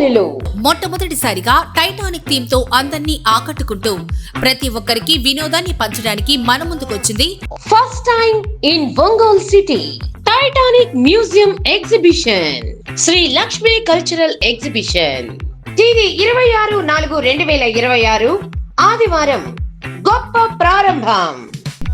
వారిలో మొట్టమొదటిసారిగా Titanic theme తో అందరినీ ఆకట్టుకుంటూ ప్రతి ఒక్కరికి వినోదాన్ని పంచడానికి మన ముందుకొచ్చింది first time in Ongole city Titanic museum exhibition Shri Lakshmi cultural exhibition తేదీ 26/4/2026 ఆదివారం గొప్ప ప్రారంభం.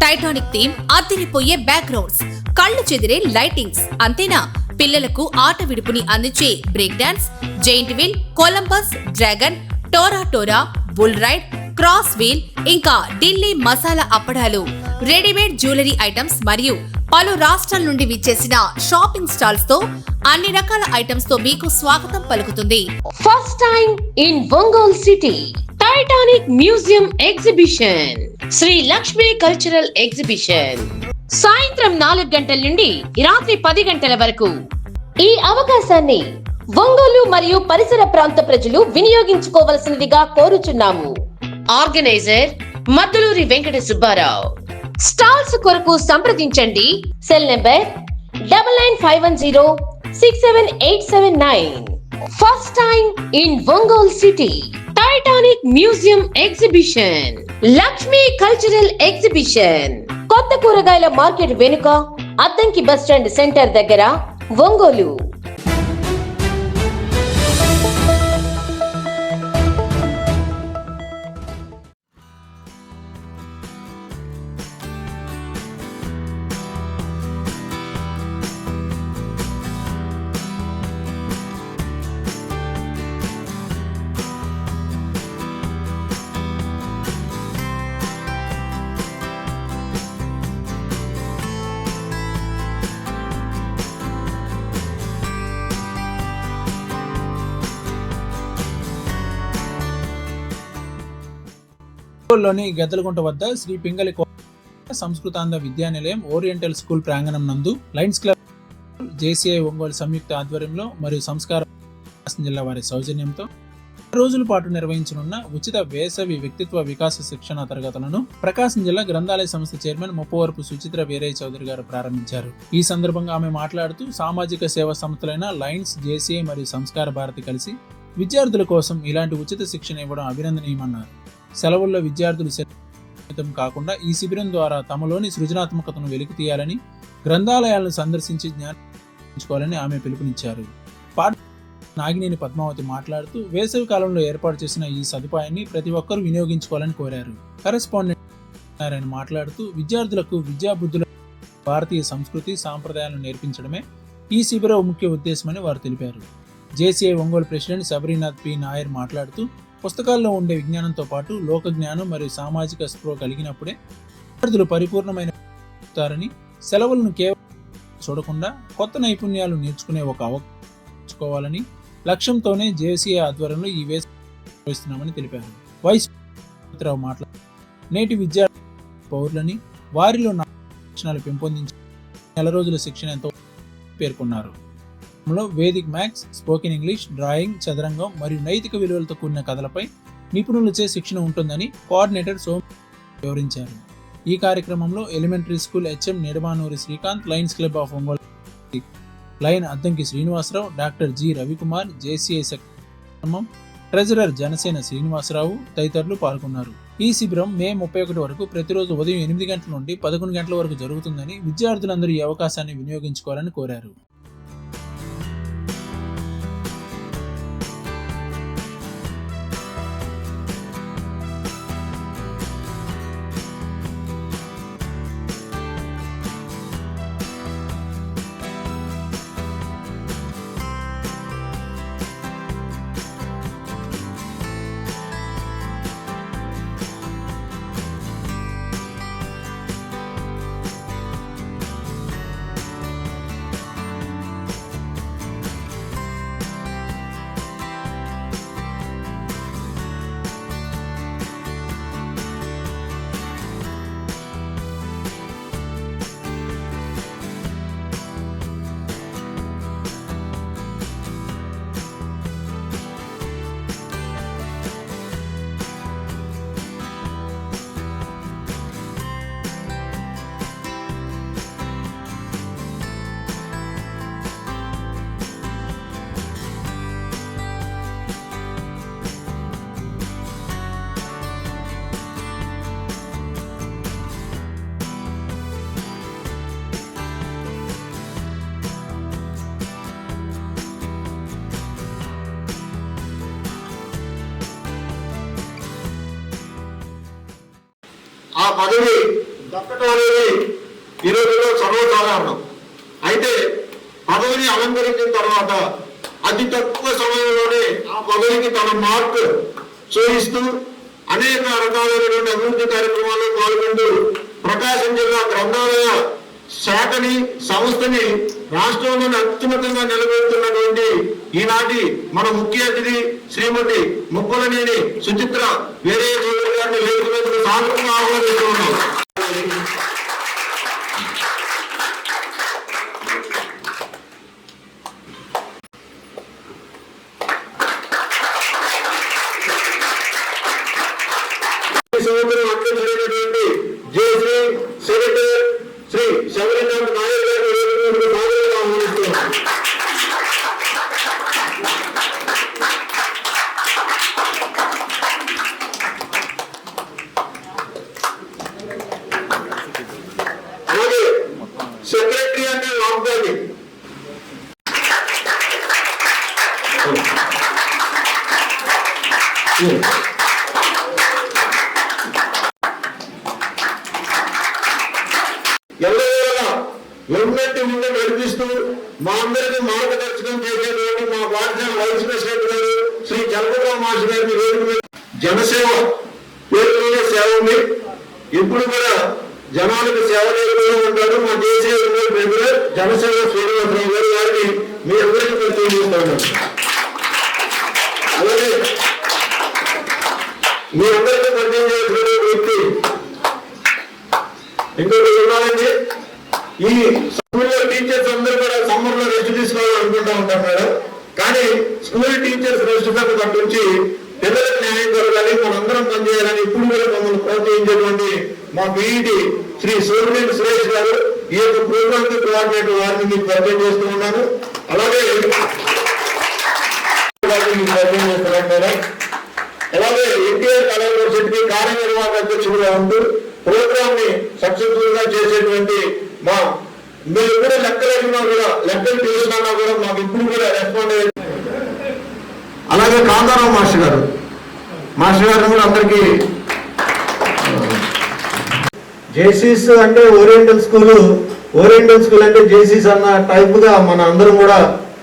టైటానిక్ థీమ్, అదిరిపోయే బ్యాక్గ్రౌండ్స్, కళ్ళు చెదిరే లైటింగ్స్, అంతేనా పిల్లలకు ఆట విడుపుని అందించే break dance, giant wheel, Columbus, dragon, టోరా, బుల్ రైడ్, క్రాస్ వీల్, ఇంకా ఢిల్లీ మసాలా అప్పడాలు, రెడీమేడ్ జ్యువెలరీ ఐటమ్స్ మరియు పలు రాష్ట్రాల నుండి విచ్చేసిన షాపింగ్ స్టాల్స్ తో అన్ని రకాల ఐటమ్స్ తో మీకు స్వాగతం పలుకుతుంది. First time in Ongole city Titanic museum exhibition Shri Lakshmi cultural exhibition సాయంత్రం 4 గంటల నుండి రాత్రి 10 గంటల వరకు. ఈ అవకాశాన్ని ఒంగోలు మరియు పరిసర ప్రాంత ప్రజలు వినియోగించుకోవలసినదిగా కోరుచున్నాము. ఆర్గనైజర్ మద్దులూరి వెంకట సుబ్బారావు. స్టాల్స్ కొరకు సంప్రదించండి. Cell number 9951067879. First time in Ongole city Titanic museum exhibition Lakshmi cultural exhibition కొత్త కూరగాయల మార్కెట్ వెనుక అద్దంకి బస్టాండ్ సెంటర్ దగ్గర ఒంగోలు. లోని గద్దలగుంట వద్ద శ్రీ పింగళి సంస్కృతాంధ్ర విద్యానిలయం ఓరియంటల్ స్కూల్ ప్రాంగణం నందు లయన్స్ క్లబ్, జేసీఐ ఒంగోలు సంయుక్త ఆధ్వర్యంలో మరియు సంస్కార జిల్లా వారి సౌజన్యంతో రోజుల పాటు నిర్వహించనున్న ఉచిత వేసవి వ్యక్తిత్వ వికాస శిక్షణ తరగతులను ప్రకాశం జిల్లా గ్రంథాలయ సంస్థ చైర్మన్ ముప్పవరపు సుచిత్ర వీరయ్య చౌదరి గారు ప్రారంభించారు. ఈ సందర్భంగా ఆమె మాట్లాడుతూ సామాజిక సేవా సంస్థలైన లయన్స్, జేసీఐ మరియు సంస్కార భారతి కలిసి విద్యార్థుల కోసం ఇలాంటి ఉచిత శిక్షణ ఇవ్వడం అభినందనీయమన్నారు. సెలవుల్లో విద్యార్థులు సైతం కాకుండా ఈ శిబిరం ద్వారా తమలోని సృజనాత్మకతను వెలికి తీయాలని, గ్రంథాలయాలను సందర్శించి జ్ఞానించుకోవాలని ఆమె పిలుపునిచ్చారు. నాగినేని పద్మావతి మాట్లాడుతూ వేసవి కాలంలో ఏర్పాటు చేసిన ఈ సదుపాయాన్ని ప్రతి ఒక్కరూ వినియోగించుకోవాలని కోరారు. కరెస్పాండెంట్ ఆయన మాట్లాడుతూ విద్యార్థులకు విద్యాబుద్ధుల భారతీయ సంస్కృతి సాంప్రదాయాలను నేర్పించడమే ఈ శిబిరం ముఖ్య ఉద్దేశమని వారు తెలిపారు. JCI Ongole president Sabarinath P Nair మాట్లాడుతూ పుస్తకాల్లో ఉండే విజ్ఞానంతో పాటు లోక జ్ఞానం మరియు సామాజిక స్పృహ కలిగినప్పుడే విద్యార్థులు పరిపూర్ణమైన సెలవులను కేవలం చూడకుండా కొత్త నైపుణ్యాలు నేర్చుకునే ఒక అవకాశం లక్ష్యంతోనే జేసీఐ ఆధ్వర్యంలో ఈ వేస్తున్నామని తెలిపారు. వైస్ రావు మాట్లాడుతూ నేటి విద్యార్థి పౌరులని వారిలో లక్షణాలు పెంపొందించి నెల రోజుల శిక్షణ ఎంతో పేర్కొన్నారు. Vedic maths, spoken English, drawing, చదరంగం మరియు నైతిక విలువలతో కూడిన కథలపై నిపుణులచే శిక్షణ ఉంటుందని కోఆర్డినేటర్ సోమ్ వివరించారు. ఈ కార్యక్రమంలో elementary school HM Nidamanuri Srikanth, lions club of Ongole lion Addanki Srinivasarao, doctor G Ravikumar, JCI secretary treasurer Janasena Srinivasarao తదితరులు పాల్గొన్నారు. ఈ శిబిరం మే 31 వరకు ప్రతిరోజు ఉదయం 8 గంటల నుండి 11 గంటల వరకు జరుగుతుందని విద్యార్థులందరూ ఈ అవకాశాన్ని వినియోగించుకోవాలని కోరారు. ఆ పదవి దక్కడం అనేది ఈ రోజుల్లో సర్వసాధారణం. అయితే పదవిని అలంకరించిన తర్వాత అతి తక్కువ సమయంలోనే ఆ పదవికి తన మార్క్ చూపిస్తూ అనేక రకాలైనటువంటి అభివృద్ధి కార్యక్రమాల్లో పాల్గొంటూ ప్రకాశం జిల్లా గ్రంథాలయ శాఖని సంస్థని రాష్ట్రంలోని అత్యున్నతంగా నిలబెడుతున్నటువంటి ఈనాటి మన ముఖ్య అతిథి శ్రీమతి ముప్పలనేని సుచిత్ర వీరయ్య చౌదరి గారిని వేదిక సాధారణంగా ఆహ్వానిస్తూ ఉన్నాం. సంవత్సరం అక్కడ జరిగినటువంటి జేసీ సెక్రటరీ శ్రీ శబరినాథ్ నాయక్ గారిని సాధారణంగా ఆహ్వానిస్తున్నాం. అలాగే సెక్రటరీ అంటే వాగ్దాని ఎల్లవేళలా ఉన్నట్టు ముందు నడిపిస్తూ మా అందరికీ మార్గదర్శకం చేసేటువంటి మా పాఠశాల వైస్ ప్రెసిడెంట్ గారు శ్రీ చలపతిరావు మాస్టర్ గారిని వేదిక మీద జనసేవ పేరులోనే సేవ ఉంది. ఇప్పుడు కూడా జనాలకు సేవ చేయకుండా ఉంటారు. మా దేశీయ రెగ్యులర్ జనసేవ శ్రీనివాసరావు గారు వారిని మీ అందరికీ పరిచయం చేస్తా ఉన్నారు. అలాగే మీ అందరికీ పరిచయం చేసిన వ్యక్తి ఇంకొకటి ఉన్నారండి. ఈ స్కూల్లో టీచర్స్ అందరూ కూడా సమ్మర్ లో రెస్ట్ తీసుకోవాలని అనుకుంటా ఉంటారు మేడం. కానీ స్కూల్ టీచర్స్ రెస్ట్ పట్టించి పిల్లలకు న్యాయం జరగాలి, మనందరం పనిచేయాలని ఇప్పుడు కూడా మమ్మల్ని ప్రోత్సహించేటువంటి మా బీఈడి శ్రీ సోమినేని సురేష్ గారు ఈ యొక్క ప్రోగ్రామ్ కి కోఆర్డినేటర్ వారిని మీకు పరిచయం చేస్తూ ఉన్నాను. అలాగే పరిచయం చేస్తున్నాను మేడం. అలాగే ఎన్టీఆర్ కళా యూనివర్సిటీకి కార్యనిర్వాహక అధ్యక్షుడుగా ఉంటూ ప్రోగ్రామ్ ని సక్సెస్ఫుల్ గా చేసేటువంటి మా మీరు కూడా లెక్కలేకున్నా కూడా లెక్కలు తెలుసుకున్నా కూడా మాకు ఇప్పుడు కూడా రెస్పాండ్ అయ్యేది. అలాగే కాంతారావు మాస్టర్ గారు కూడా అందరికీ జేసీస్ అంటే ఓరియంటల్ స్కూల్ అంటే జేసీస్ అన్న టైప్ గా మన అందరం కూడా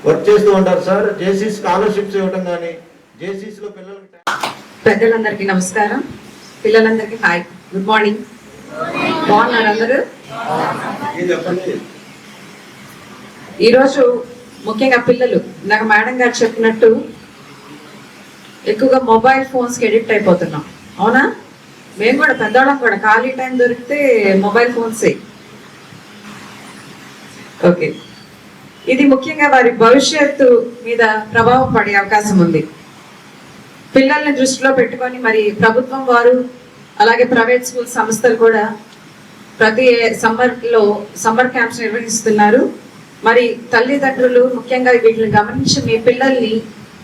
వర్క్ చేస్తూ ఉంటారు సార్. జేసీస్ స్కాలర్షిప్స్ ఇవ్వటం కానీ జేసీస్ లో పిల్లలకి పెద్దలందరికీ నమస్కారం, పిల్లలందరికీ హాయ్, గుడ్ మార్నింగ్. బాగున్నారు అందరూ? ఈరోజు ముఖ్యంగా పిల్లలు నాకు మేడం గారు చెప్పినట్టు ఎక్కువగా మొబైల్ ఫోన్స్కి ఎడిక్ట్ అయిపోతున్నాం, అవునా? మేము కూడా పెద్దవాళ్ళం కూడా ఖాళీ టైం దొరికితే మొబైల్ ఫోన్సే. ఓకే, ఇది ముఖ్యంగా వారి భవిష్యత్తు మీద ప్రభావం పడే అవకాశం ఉంది. పిల్లల్ని దృష్టిలో పెట్టుకొని మరి ప్రభుత్వం వారు అలాగే ప్రైవేట్ స్కూల్ సంస్థలు కూడా ప్రతి సమ్మర్ క్యాంప్స్ నిర్వహిస్తున్నారు. మరి తల్లిదండ్రులు ముఖ్యంగా వీటిని గమనించి మీ పిల్లల్ని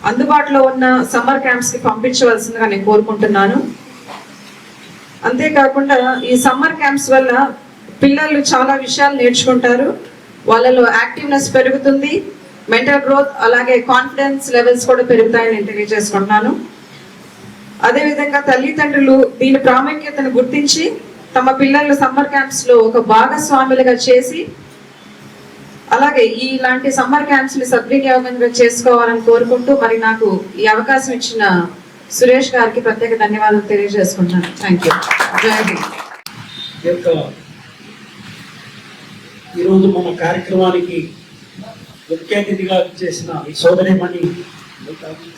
అందుబాటులో ఉన్న సమ్మర్ క్యాంప్స్ కి పంపించవలసిందిగా నేను కోరుకుంటున్నాను. అంతేకాకుండా ఈ సమ్మర్ క్యాంప్స్ వల్ల పిల్లలు చాలా విషయాలు నేర్చుకుంటారు, వాళ్ళలో యాక్టివ్నెస్ పెరుగుతుంది, మెంటల్ గ్రోత్ అలాగే కాన్ఫిడెన్స్ లెవెల్స్ కూడా పెరుగుతాయని నేను తెలియజేసుకుంటున్నాను. అదేవిధంగా తల్లిదండ్రులు దీని ప్రాముఖ్యతను గుర్తించి తమ పిల్లలు సమ్మర్ క్యాంప్స్ లో ఒక భాగస్వాములుగా చేసి అలాగే ఇలాంటి సమ్మర్ క్యాంప్స్ ని సద్వినియోగంగా చేసుకోవాలని కోరుకుంటూ మరి నాకు ఈ అవకాశం ఇచ్చిన సురేష్ గారికి ప్రత్యేక ధన్యవాదాలు తెలియజేసుకుంటున్నాను. Thank you. జై హింద్. ఈరోజు మన కార్యక్రమానికి ముఖ్య అతిథిగా చేసిన సోదరిమణి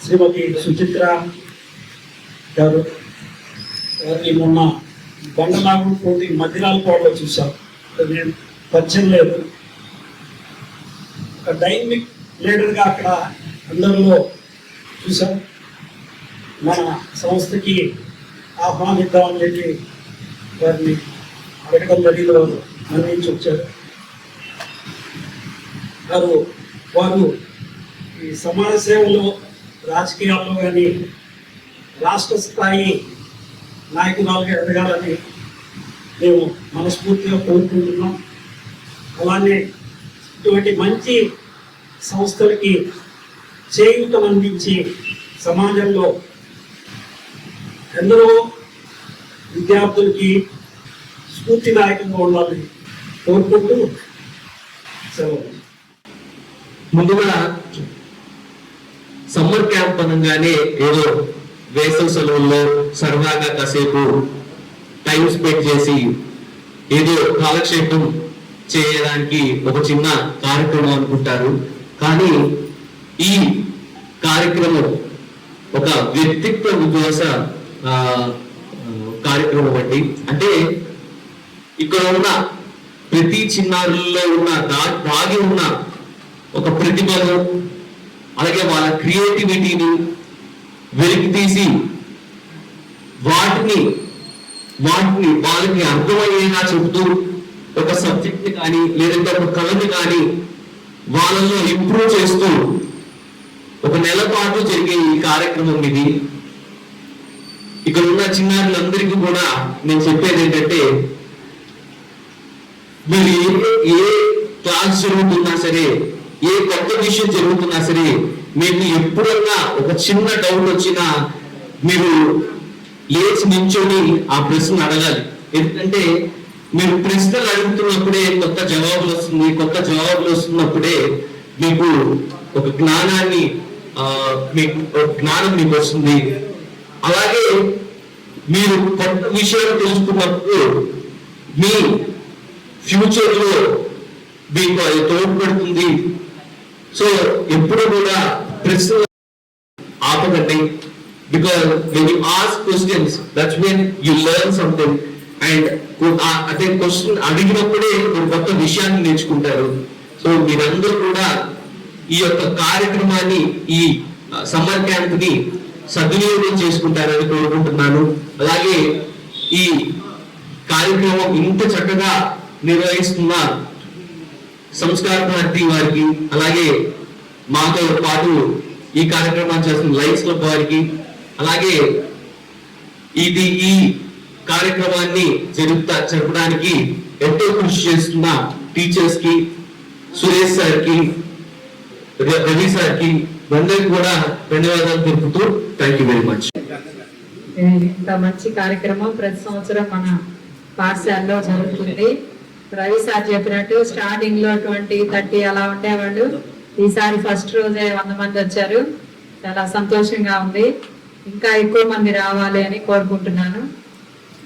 శ్రీమతి సుచిత్ర గారు వారిని మొన్న బండనాగుడు పోటీ మధ్యనాల కోటలో చూసాం. నేను పరిచయం లేదు, ఒక డైనమిక్ లీడర్గా అక్కడ అందరిలో చూసాం. మన సంస్థకి ఆహ్వానిద్దామని చెప్పి వారిని అడగడం జరిగిన మన్నించి వచ్చారు. వారు ఈ సమాజ సేవలో రాజకీయాల్లో కానీ రాష్ట్ర స్థాయి నాయకురాలుగా ఎదగాలని మేము మనస్ఫూర్తిగా కోరుకుంటున్నాం. అలానే ఇటువంటి మంచి సంస్థలకి చేయూతను అందించి సమాజంలో ఎందరో విద్యార్థులకి స్ఫూర్తి నాయకంగా ఉండాలని కోరుకుంటూ సెలవు. ముందుగా సమ్మర్ క్యాంప్ అనగానే ఏదో వేసవి సెలవుల్లో సరదాగా కాసేపు టైం స్పెండ్ చేసి ఏదో కాలక్షేపం చేయడానికి ఒక చిన్న కార్యక్రమం అనుకుంటారు. కానీ ఈ కార్యక్రమం ఒక వ్యక్తిత్వ వికాస కార్యక్రమం అండి. అంటే ఇక్కడ ఉన్న ప్రతి చిన్నారుల్లో ఉన్న దాగి ఉన్న ఒక ప్రతిభను, అలాగే వాళ్ళ క్రియేటివిటీని వెలికి తీసి వాటిని వాళ్ళకి అర్థమయ్యేలా చెబుతూ ఒక సబ్జెక్ట్ కానీ లేదంటే ఒక కళని కానీ వాళ్ళలో ఇంప్రూవ్ చేస్తూ ఒక నెల పాటు జరిగే ఈ కార్యక్రమం ఇది. ఇక్కడ ఉన్న చిన్నారులందరికీ కూడా నేను చెప్పేది ఏంటంటే, మీరు ఏ క్లాస్ జరుగుతున్నా సరే, ఏ కొత్త విషయం జరుగుతున్నా సరే, మీకు ఎప్పుడన్నా ఒక చిన్న డౌట్ వచ్చినా మీరు లేచి నించొని ఆ ప్రశ్న అడగాలి. ఎందుకంటే మీరు ప్రశ్నలు అడుగుతున్నప్పుడే కొత్త జవాబులు వస్తున్నప్పుడే మీకు ఒక జ్ఞానం మీకు వస్తుంది. అలాగే మీరు కొత్త విషయాలు తెలుసుకున్నప్పుడు మీ ఫ్యూచర్ లో మీకు అది తోడ్పడుతుంది. సో ఎప్పుడు కూడా ప్రశ్నలు ఆపకండి. Because when you ask questions, that's when you learn something. And అదే క్వశ్చన్ అడిగినప్పుడే మీరు కొత్త విషయాన్ని నేర్చుకుంటారు. సో మీరందరూ కూడా ఈ యొక్క కార్యక్రమాన్ని, ఈ సమ్మర్ క్యాంప్ ని సద్వినియోగం చేసుకుంటారని కోరుకుంటున్నాను. అలాగే ఈ కార్యక్రమం ఇంత చక్కగా నిర్వహిస్తున్న సంస్కార భారతి వారికి, అలాగే మాతో పాటు ఈ కార్యక్రమాన్ని చేస్తున్న లైన్స్ క్లబ్ వారికి, అలాగే ఈ కార్యక్రమాన్ని జరపడానికి ఎంతో కృషి చేస్తున్న టీచర్స్ కి, సురేష్ సార్ కి, రవి సార్ కి అందరికి కూడా ధన్యవాదాలు తెలుపుతూ థ్యాంక్ యూ వెరీ మచ్. ఇంత మంచి కార్యక్రమం ప్రతి సంవత్సరం మన పాఠశాలలో జరుగుతుంది. రవి సార్ చెప్పినట్టు స్టార్టింగ్ లో 20-30 అలా ఉండేవాళ్ళు. ఈసారి ఫస్ట్ రోజే 100 మంది వచ్చారు. చాలా సంతోషంగా ఉంది. ఇంకా ఎక్కువ మంది రావాలి అని కోరుకుంటున్నాను.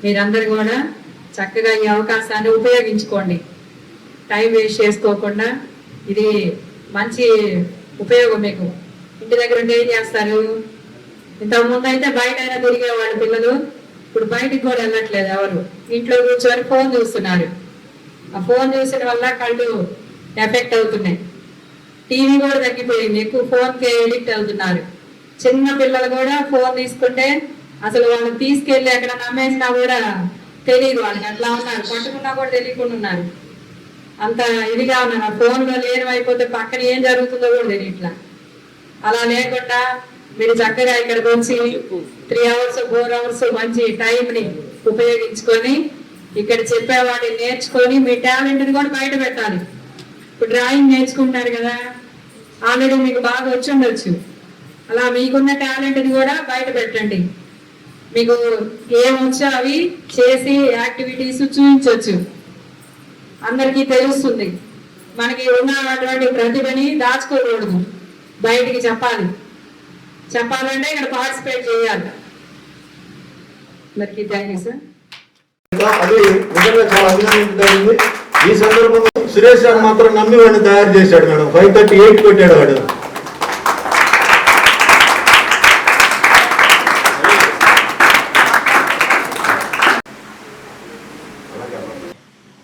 మీరందరూ కూడా చక్కగా ఈ అవకాశాన్ని ఉపయోగించుకోండి. టైం వేస్ట్ చేసుకోకుండా. ఇది మంచి ఉపయోగం మీకు. ఇంటి దగ్గర ఉంటే ఏం చేస్తారు? ఇంతకుముందు అయితే బయట అయినా తిరిగేవాళ్ళు పిల్లలు. ఇప్పుడు బయటికి కూడా వెళ్ళట్లేదు ఎవరు. ఇంట్లో కూర్చొని ఫోన్ చూస్తున్నారు. ఆ ఫోన్ చూసిన వల్ల కళ్ళు ఎఫెక్ట్ అవుతున్నాయి. టీవీ కూడా తగ్గిపోయింది. ఎక్కువ ఫోన్కి ఎడిక్ట్ అవుతున్నారు. చిన్న పిల్లలు కూడా ఫోన్ తీసుకుంటే అసలు వాళ్ళు తీసుకెళ్ళి ఎక్కడ నమ్మేసినా కూడా తెలియదు వాళ్ళకి. అట్లా ఉన్నారు. పట్టుకున్నా కూడా తెలియకుండా ఉన్నారు. అంత ఇదిగా ఉన్నారు. ఆ ఫోన్లో లేనమైపోతే పక్కన ఏం జరుగుతుందో కూడా తెలియట్లా. అలా లేకుండా మీరు చక్కగా ఇక్కడికి వచ్చి 3 hours 4 hours మంచి టైంని ఉపయోగించుకొని ఇక్కడ చెప్పేవాడిని నేర్చుకొని మీ టాలెంట్ని కూడా బయట పెట్టాలి. ఇప్పుడు డ్రాయింగ్ నేర్చుకుంటున్నారు కదా, ఆల్రెడీ మీకు బాగా వచ్చి ఉండొచ్చు. అలా మీకున్న టాలెంట్ని కూడా బయట పెట్టండి. మీకు ఏమొచ్చో అవి చేసి యాక్టివిటీస్ చూపించవచ్చు. అందరికీ తెలుస్తుంది. మనకి ఉన్నటువంటి ప్రతిభని దాచుకోకూడదు, బయటికి చెప్పాలి. చెప్పాలంటే ఇక్కడ పార్టిసిపేట్ చేయాలి. అందరికీ థ్యాంక్ యూ సార్. అది నిజంగా చాలా అభినందించదగింది. ఈ సందర్భంలో సురేష్ గారు మాత్రం నమ్మి వాడిని తయారు చేశాడు మేడం. 538 పెట్టాడు వాడు.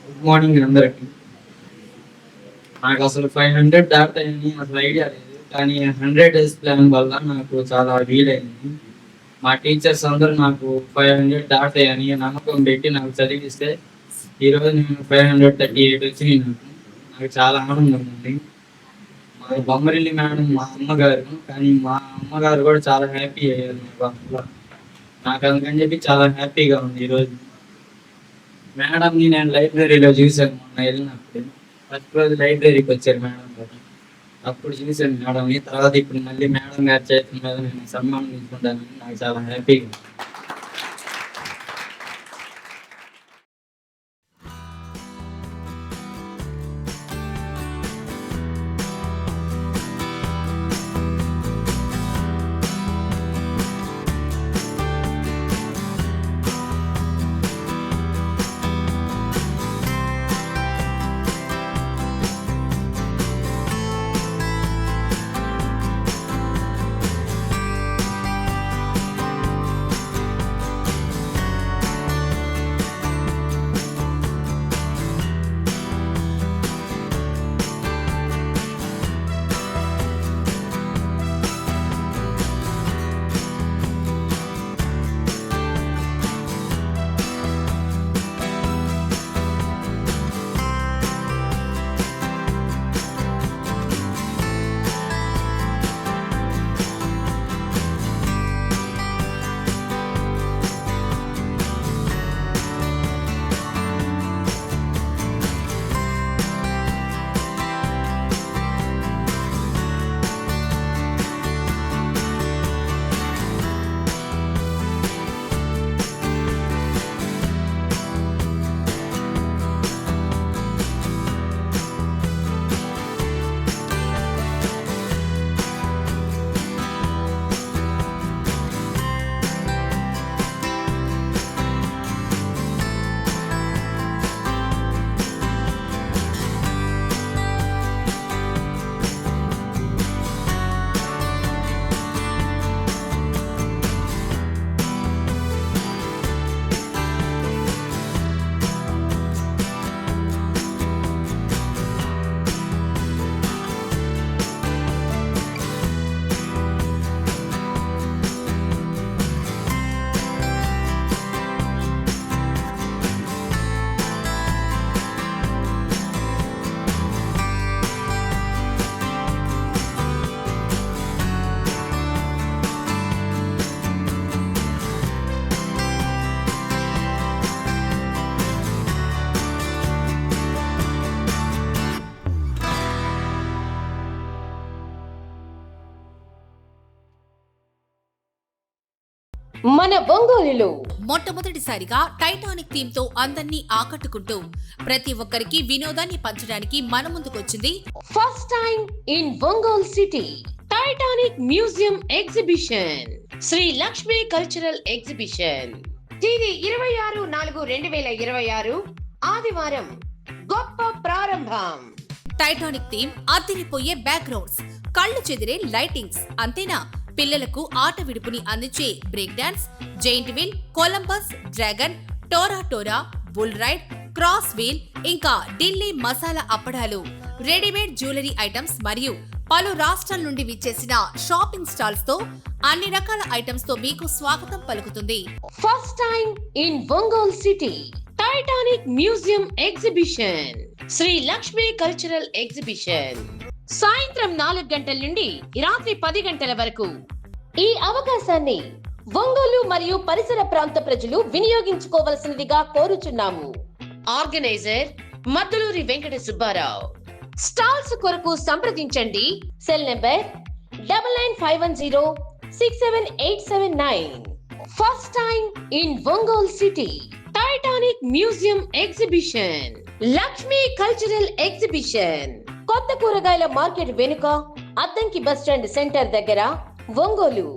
గుడ్ మార్నింగ్ అందరికి. నాకు అసలు 500 దాటాయని అసలు ఐడియా లేదు. కానీ 100 days ప్లాన్ వల్ల నాకు చాలా వీలైంది. మా టీచర్స్ అందరూ నాకు 500 దాటాయని నమ్మకం పెట్టి నాకు చదివిస్తే ఈరోజు నేను 538 వచ్చినాయి. నాకు చాలా ఆనందంగా ఉంది. మా బొమ్మరిల్లి మేడం మా అమ్మగారు, కానీ మా అమ్మగారు కూడా చాలా హ్యాపీ అయ్యారు. నాకు అందుకని చెప్పి చాలా హ్యాపీగా ఉంది ఈరోజు. మేడంని నేను లైబ్రరీలో చూశాను మొన్న వెళ్ళినప్పుడు. ఫస్ట్ రోజు లైబ్రరీకి వచ్చారు మేడం గారు, అప్పుడు చూశాను మేడంని. తర్వాత ఇప్పుడు మళ్ళీ మేడం గారి చేతుల మీద నేను సన్మానించుకుంటానని నాకు చాలా హ్యాపీగా. మన ఒంగోలులో మొట్టమొదటిసారిగా టైటానిక్ థీమ్ తో అందరినీ ఆకట్టుకుంటూ ప్రతి ఒక్కరికి వినోదాన్ని పంచడానికి మన ముందుకొచ్చింది first time in Ongole city Titanic museum exhibition Shri Lakshmi cultural exhibition. తేదీ 26/4/2026 ఆదివారం గొప్ప ప్రారంభం. టైటానిక్ థీమ్, అదిరిపోయే బ్యాక్గ్రౌండ్స్, కళ్ళు చెదిరే లైటింగ్స్, అంతేనా పిల్లలకు ఆట విడుపుని అందించే break dance, giant wheel, Columbus, dragon, టోరా, బుల్ రైడ్, క్రాస్ వీల్, ఇంకా ఢిల్లీ మసాలా అప్పడాలు, రెడీమేడ్ జ్యువెలరీ ఐటమ్స్ మరియు పలు రాష్ట్రాల నుండి విచ్చేసిన షాపింగ్ స్టాల్స్ తో అన్ని రకాల ఐటమ్స్ తో మీకు స్వాగతం పలుకుతుంది. First time in Ongole city Titanic museum exhibition Shri Lakshmi cultural exhibition. సాయంత్రం 4 గంటల నుండి రాత్రి 10 గంటల వరకు. ఈ అవకాశాన్ని ఒంగోలు మరియు పరిసర ప్రాంత ప్రజలు వినియోగించుకోవలసినదిగా కోరుచున్నాము. ఆర్గనైజర్ మద్దులూరి వెంకట సుబ్బారావు. స్టాల్స్ కొరకు సంప్రదించండి. Cell number 9951067879. First time in Ongole city Titanic museum exhibition Lakshmi cultural exhibition. కొత్త కూరగాయల మార్కెట్ వెనుక అద్దంకి బస్టాండ్ సెంటర్ దగ్గర ఒంగోలు.